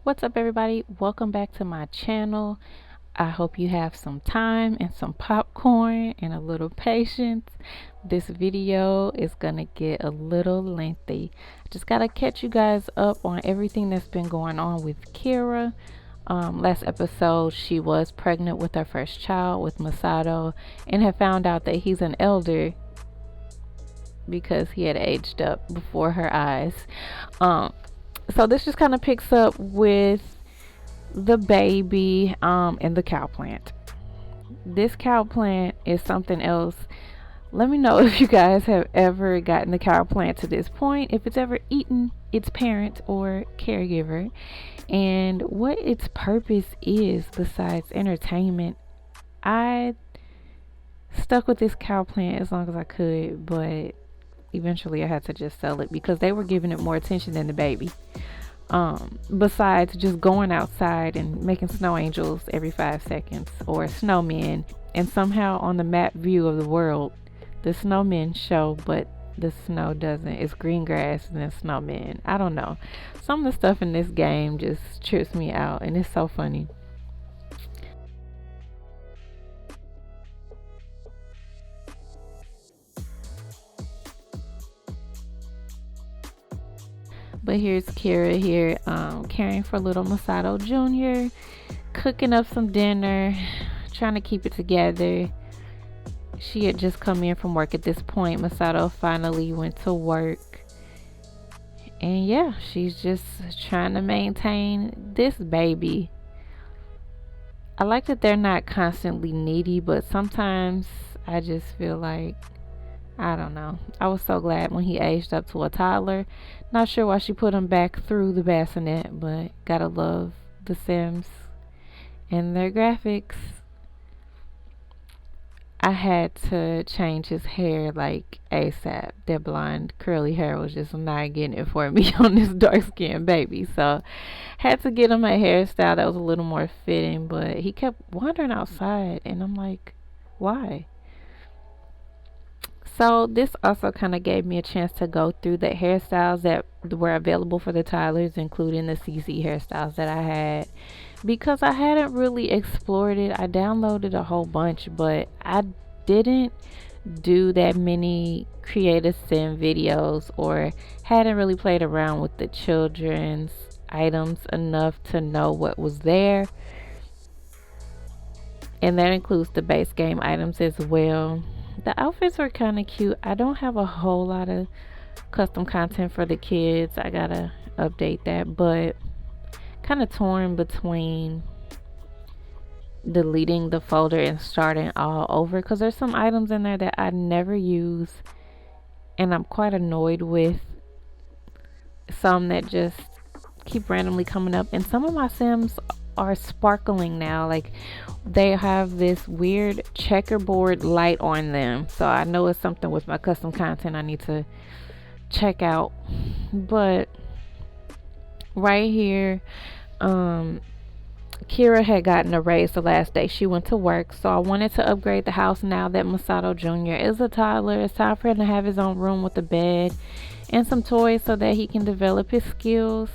What's up, everybody? Welcome back to my channel. I hope you have some time and some popcorn and a little patience. This video is gonna get a little lengthy. I just gotta catch you guys up on everything that's been going on with Kyra. Last episode, she was pregnant with her first child with Masato and had found out that he's an elder because he had aged up before her eyes. So this just kind of picks up with the baby and the cow plant. This cow plant is something else. Let me know if you guys have ever gotten the cow plant to this point, if it's ever eaten its parent or caregiver, and what its purpose is besides entertainment. I stuck with this cow plant as long as I could, but eventually I had to just sell it because they were giving it more attention than the baby. Besides just going outside and making snow angels every 5 seconds or snowmen, and somehow on the map view of the world, the snowmen show, but the snow doesn't. It's green grass and then snowmen. I don't know. Some of the stuff in this game just trips me out, and it's so funny. But here's Kyra here, caring for little Masato Jr., cooking up some dinner, trying to keep it together. She had just come in from work at this point. Masato finally went to work. And yeah, she's just trying to maintain this baby. I like that they're not constantly needy, but sometimes I just feel like, I don't know. I was so glad when he aged up to a toddler. Not sure why she put him back through the bassinet, but gotta love the Sims and their graphics. I had to change his hair like ASAP. That blonde curly hair was just not getting it for me on this dark skinned baby. So had to get him a hairstyle that was a little more fitting, but he kept wandering outside and I'm like, why? So this also kind of gave me a chance to go through the hairstyles that were available for the toddlers, including the CC hairstyles that I had, because I hadn't really explored it. I downloaded a whole bunch, but I didn't do that many creative sim videos or hadn't really played around with the children's items enough to know what was there. And that includes the base game items as well. The outfits were kind of cute. I don't have a whole lot of custom content for the kids. I gotta update that, but kind of torn between deleting the folder and starting all over because there's some items in there that I never use and I'm quite annoyed with. Some that just keep randomly coming up, and some of my Sims are sparkling now. Like they have this weird checkerboard light on them, so I know it's something with my custom content I need to check out. But right here, Kyra had gotten a raise the last day she went to work, so I wanted to upgrade the house now that Masato Jr. is a toddler. It's time for him to have his own room with a bed and some toys so that he can develop his skills.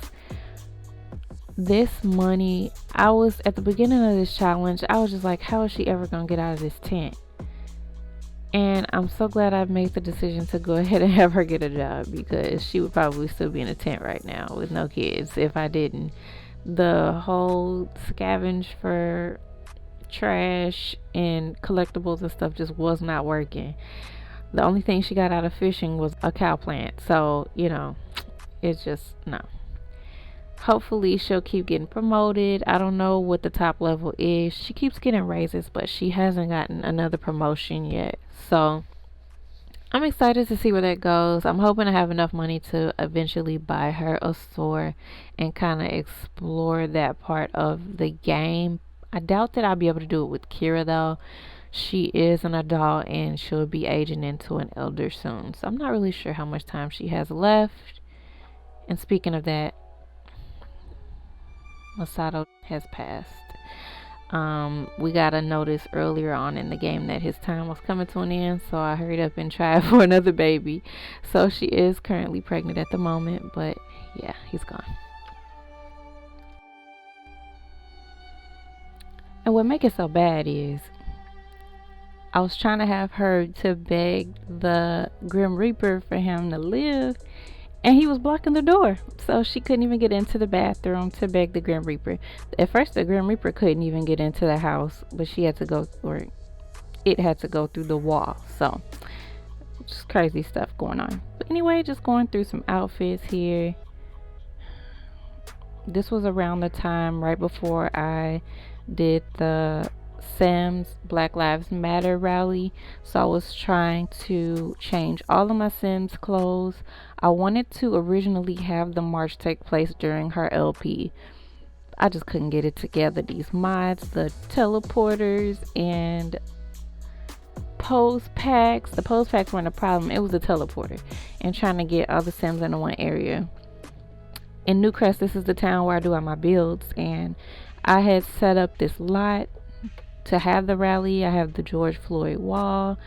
This money, I was at the beginning of this challenge, I was just like, how is she ever gonna get out of this tent? And I'm so glad I made the decision to go ahead and have her get a job, because she would probably still be in a tent right now with no kids if I didn't. The whole scavenge for trash and collectibles and stuff just was not working. The only thing she got out of fishing was a cow plant, so you know, it's just no. Hopefully she'll keep getting promoted. I don't know what the top level is. She keeps getting raises, but she hasn't gotten another promotion yet. So I'm excited to see where that goes. I'm hoping to have enough money to eventually buy her a store and kind of explore that part of the game. I doubt that I'll be able to do it with Kyra though. She is an adult and she'll be aging into an elder soon. So I'm not really sure how much time she has left. And speaking of that, Masato has passed. We got a notice earlier on in the game that his time was coming to an end, so I hurried up and tried for another baby. So she is currently pregnant at the moment, but yeah, he's gone. And what make it so bad is I was trying to have her to beg the Grim Reaper for him to live, and he was blocking the door, so she couldn't even get into the bathroom to beg the Grim Reaper. At first, the Grim Reaper couldn't even get into the house, but she had to go, or it had to go through the wall. So just crazy stuff going on. But anyway, just going through some outfits here. This was around the time right before I did the Sims Black Lives Matter rally, so I was trying to change all of my Sims clothes. I wanted to originally have the march take place during her LP. I just couldn't get it together. These mods, the teleporters, and pose packs. The pose packs weren't a problem. It was the teleporter and trying to get all the Sims into one area. In Newcrest, this is the town where I do all my builds, and I had set up this lot to have the rally. I have the George Floyd wall,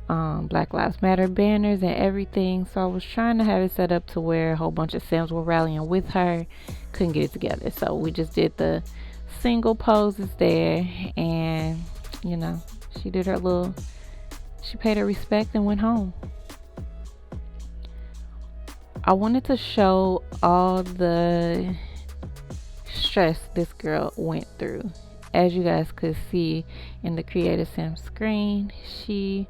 Black Lives Matter banners and everything. So I was trying to have it set up to where a whole bunch of Sims were rallying with her. Couldn't get it together, so we just did the single poses there, and you know, she did her little, she paid her respect and went home. I wanted to show all the stress this girl went through. As you guys could see in the Creative Sim screen, she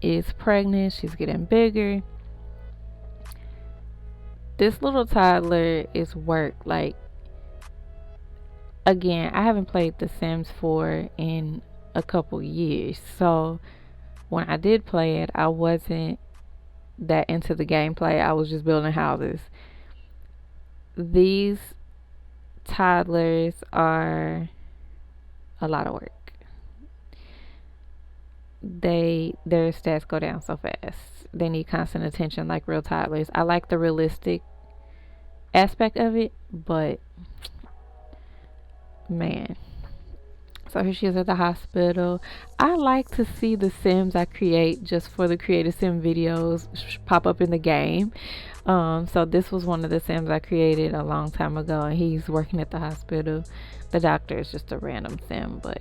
is pregnant. She's getting bigger. This little toddler is work. Like, again, I haven't played The Sims 4 in a couple years. So when I did play it, I wasn't that into the gameplay. I was just building houses. These toddlers are a lot of work. Their stats go down so fast. They need constant attention like real toddlers. I like the realistic aspect of it, but man. So here she is at the hospital. I like to see the Sims I create just for the Creative Sim videos pop up in the game. So this was one of the Sims I created a long time ago, and he's working at the hospital. The doctor is just a random Sim, but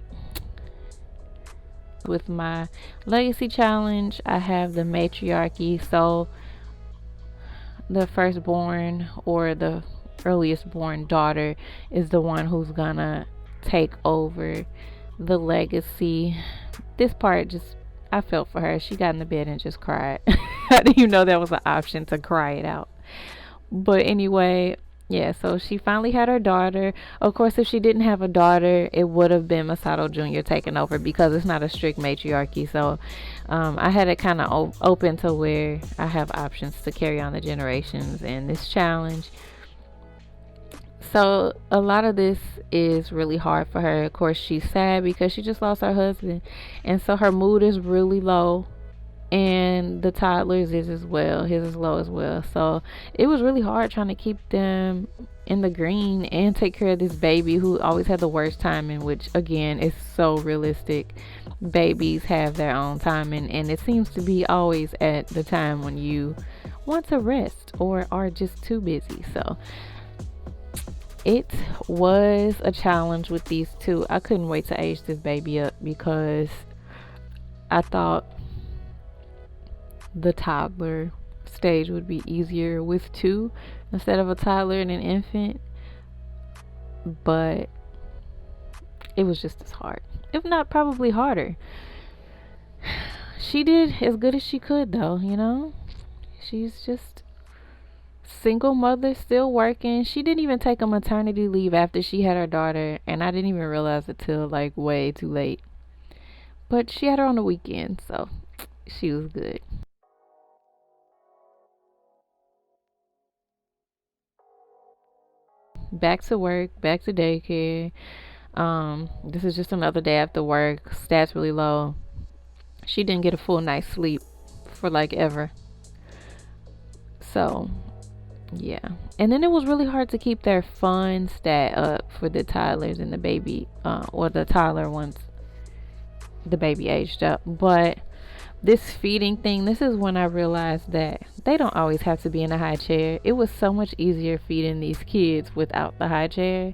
with my legacy challenge, I have the matriarchy. So the firstborn or the earliest born daughter is the one who's gonna take over the legacy. This part, just I felt for her. She got in the bed and just cried. I didn't even know that was an option, to cry it out. But anyway, yeah, so she finally had her daughter. Of course, if she didn't have a daughter, it would have been Masato Jr. taking over, because it's not a strict matriarchy. So I had it kind of open to where I have options to carry on the generations in this challenge. So a lot of this is really hard for her. Of course, she's sad because she just lost her husband, and so her mood is really low, and the toddler's is as well. His is low as well. So it was really hard trying to keep them in the green and take care of this baby who always had the worst timing, which again is so realistic. Babies have their own timing, and it seems to be always at the time when you want to rest or are just too busy. So it was a challenge with these two. I couldn't wait to age this baby up, because I thought the toddler stage would be easier with two instead of a toddler and an infant, but it was just as hard, if not probably harder. She did as good as she could, though. You know, she's just single mother, still working. She didn't even take a maternity leave after she had her daughter, and I didn't even realize it till like way too late. But she had her on the weekend, so she was good. Back to work, back to daycare. This is just another day after work. Stats really low. She didn't get a full night's sleep for like ever. So yeah, and then it was really hard to keep their fun stat up for the toddlers and the baby, or the toddler once the baby aged up. But this feeding thing, this is when I realized that they don't always have to be in a high chair. It was so much easier feeding these kids without the high chair.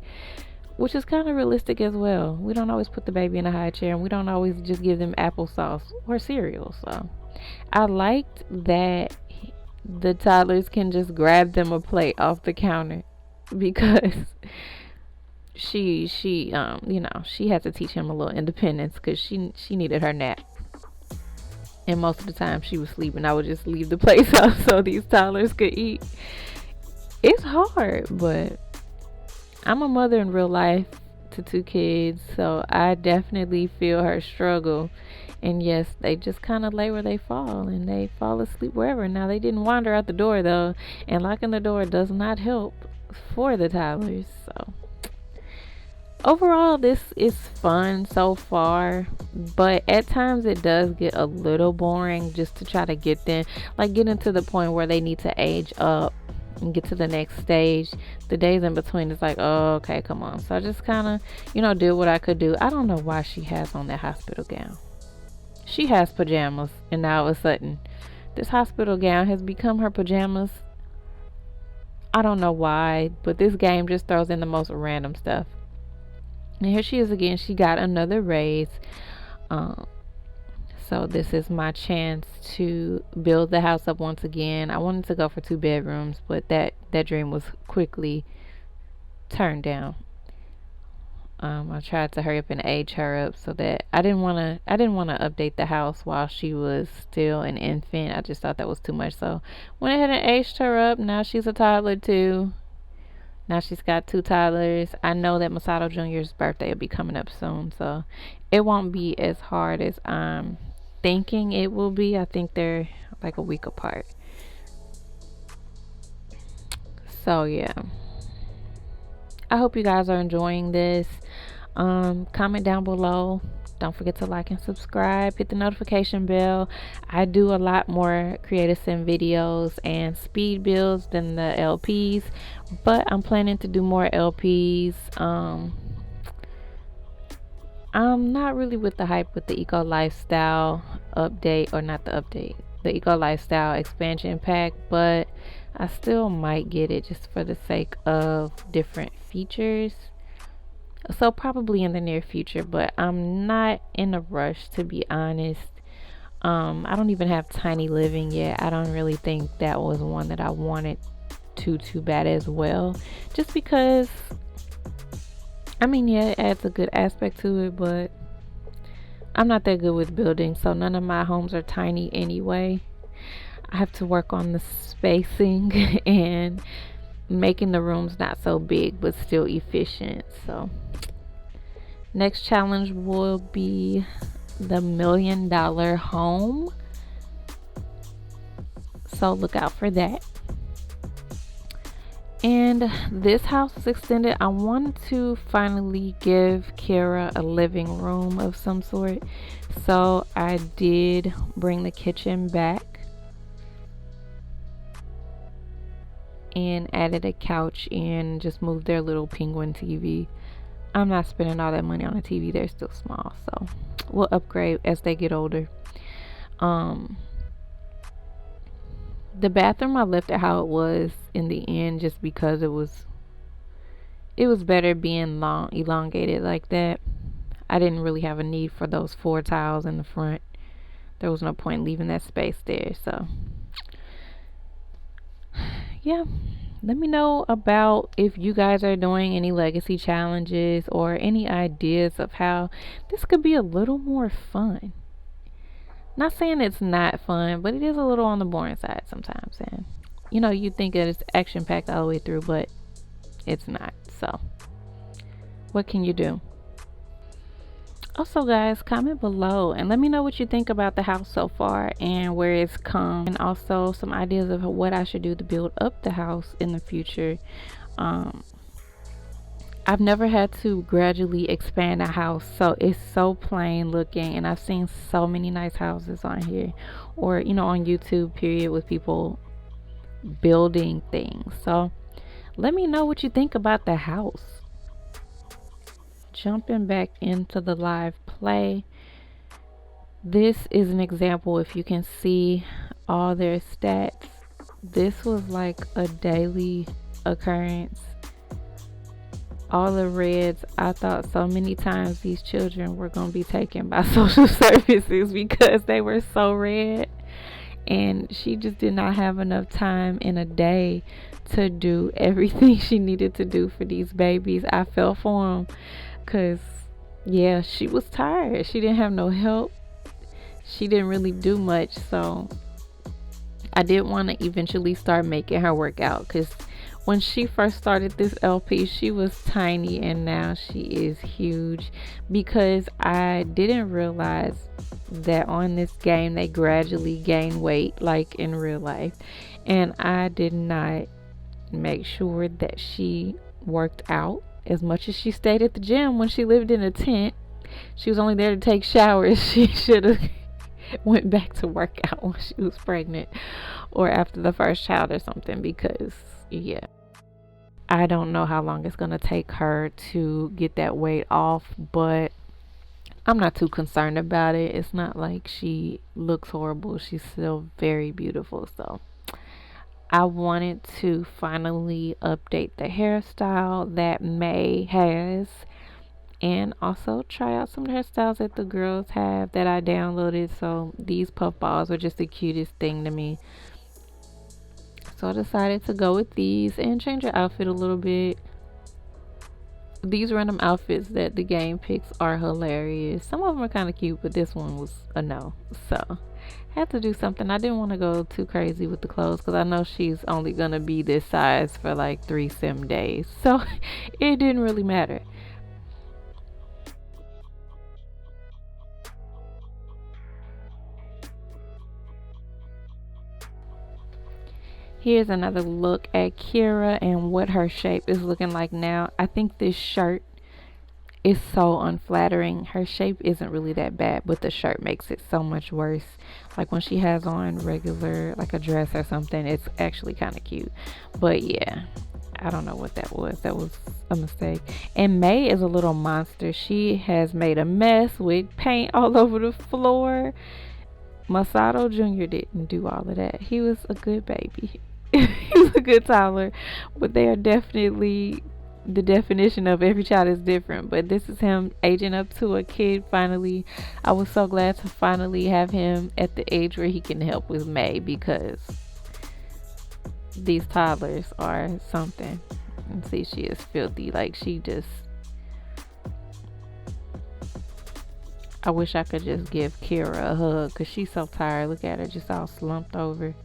which is kind of realistic as well. We don't always put the baby in a high chair, and we don't always just give them applesauce or cereal. So I liked that the toddlers can just grab them a plate off the counter because she had to teach him a little independence because she needed her nap. And most of the time she was sleeping. I would just leave the place out so these toddlers could eat. It's hard, but I'm a mother in real life to 2 kids, so I definitely feel her struggle. And yes, they just kind of lay where they fall, and they fall asleep wherever. Now, they didn't wander out the door, though, and locking the door does not help for the toddlers. So overall, this is fun so far, but at times it does get a little boring just to try to get them, like getting to the point where they need to age up and get to the next stage. The days in between is like, oh, okay, come on. So I just kind of, did what I could do. I don't know why she has on that hospital gown. She has pajamas, and now all of a sudden, this hospital gown has become her pajamas. I don't know why, but this game just throws in the most random stuff. And here she is again. She got another raise. So this is my chance to build the house up once again. I wanted to go for 2 bedrooms, but that dream was quickly turned down. I tried to hurry up and age her up so that I didn't want to update the house while she was still an infant. I just thought that was too much. So went ahead and aged her up. Now she's a toddler too. Now she's got 2 toddlers. I know that Masato Jr.'s birthday will be coming up soon, so it won't be as hard as I'm thinking it will be. I think they're like a week apart. So yeah, I hope you guys are enjoying this. Comment down below. Don't forget to like and subscribe. Hit the notification bell. I do a lot more Creative Sim videos and speed builds than the LPs, but I'm planning to do more LPs. I'm not really with the hype with the Eco Lifestyle update, or not the update, the Eco Lifestyle expansion pack, but I still might get it just for the sake of different features. So probably in the near future, but I'm not in a rush, to be honest. I don't even have Tiny Living yet. I don't really think that was one that I wanted too bad as well, just because yeah, it adds a good aspect to it, but I'm not that good with building, so none of my homes are tiny anyway. I have to work on the spacing and making the rooms not so big but still efficient. So next challenge will be the $1 million home, so look out for that. And this house is extended. I wanted to finally give Kyra a living room of some sort, so I did bring the kitchen back and added a couch and just moved their little penguin TV. I'm not spending all that money on a TV. They're still small, so we'll upgrade as they get older. The bathroom, I left it how it was in the end, just because it was better being elongated like that. I didn't really have a need for those 4 tiles in the front. There was no point leaving that space there. So yeah, let me know about if you guys are doing any legacy challenges or any ideas of how this could be a little more fun. Not saying it's not fun, but it is a little on the boring side sometimes. And you think that it's action packed all the way through, but it's not. So what can you do? Also, guys, comment below and let me know what you think about the house so far and where it's come, and also some ideas of what I should do to build up the house in the future. I've never had to gradually expand a house, so it's so plain looking, and I've seen so many nice houses on here, or on YouTube period, with people building things. So let me know what you think about the house. Jumping back into the live play, this is an example. If you can see all their stats, this was like a daily occurrence. all the reds. I thought so many times these children were going to be taken by social services because they were so red. And she just did not have enough time in a day to do everything she needed to do for these babies. I felt for them because, yeah, she was tired. She didn't have no help. She didn't really do much. So I did want to eventually start making her work out, because when she first started this LP, she was tiny, and now she is huge, because I didn't realize that on this game they gradually gain weight like in real life, and I did not make sure that she worked out as much as she stayed at the gym when she lived in a tent. She was only there to take showers. She should have went back to work out when she was pregnant or after the first child or something, because yeah, I don't know how long it's gonna take her to get that weight off, but I'm not too concerned about it. It's not like she looks horrible. She's still very beautiful. So I wanted to finally update the hairstyle that May has, and also try out some hairstyles that the girls have that I downloaded. So these puff balls were just the cutest thing to me, so I decided to go with these and change her outfit a little bit. These random outfits that the game picks are hilarious. Some of them are kind of cute, but this one was a no. So had to do something. I didn't want to go too crazy with the clothes because I know she's only gonna be this size for like 3 sim days, so it didn't really matter. Here's another look at Kyra and what her shape is looking like now. I think this shirt is so unflattering. Her shape isn't really that bad, but the shirt makes it so much worse. Like when she has on regular, like a dress or something, it's actually kind of cute. But yeah, I don't know what that was. That was a mistake. And May is a little monster. She has made a mess with paint all over the floor. Masato Jr. didn't do all of that. He was a good baby. He was a good toddler. But they are definitely, the definition of every child is different. But this is him aging up to a kid finally. I was so glad to finally have him at the age where he can help with May, because these toddlers are something. And see, she is filthy. Like, she just, I wish I could just give Kyra a hug because she's so tired. Look at her, just all slumped over.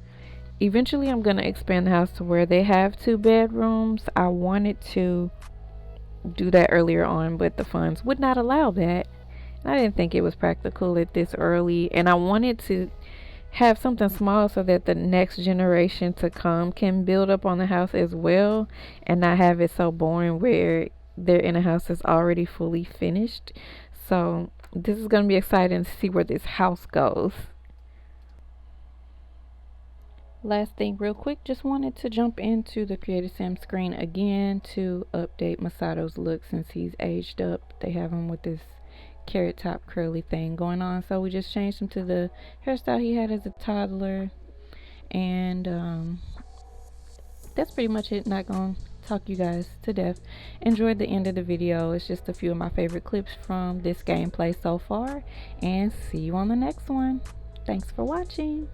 Eventually, I'm going to expand the house to where they have 2 bedrooms. I wanted to do that earlier on, but the funds would not allow that. I didn't think it was practical at this early, and I wanted to have something small so that the next generation to come can build up on the house as well, and not have it so boring where they're in a house that's already fully finished. So this is going to be exciting to see where this house goes. Last thing real quick, just wanted to jump into the Creative Sim screen again to update Masato's look since he's aged up. They have him with this carrot top curly thing going on, so we just changed him to the hairstyle he had as a toddler, and that's pretty much it. Not gonna talk you guys to death. Enjoyed the end of the video. It's just a few of my favorite clips from this gameplay so far, and see you on the next one. Thanks for watching.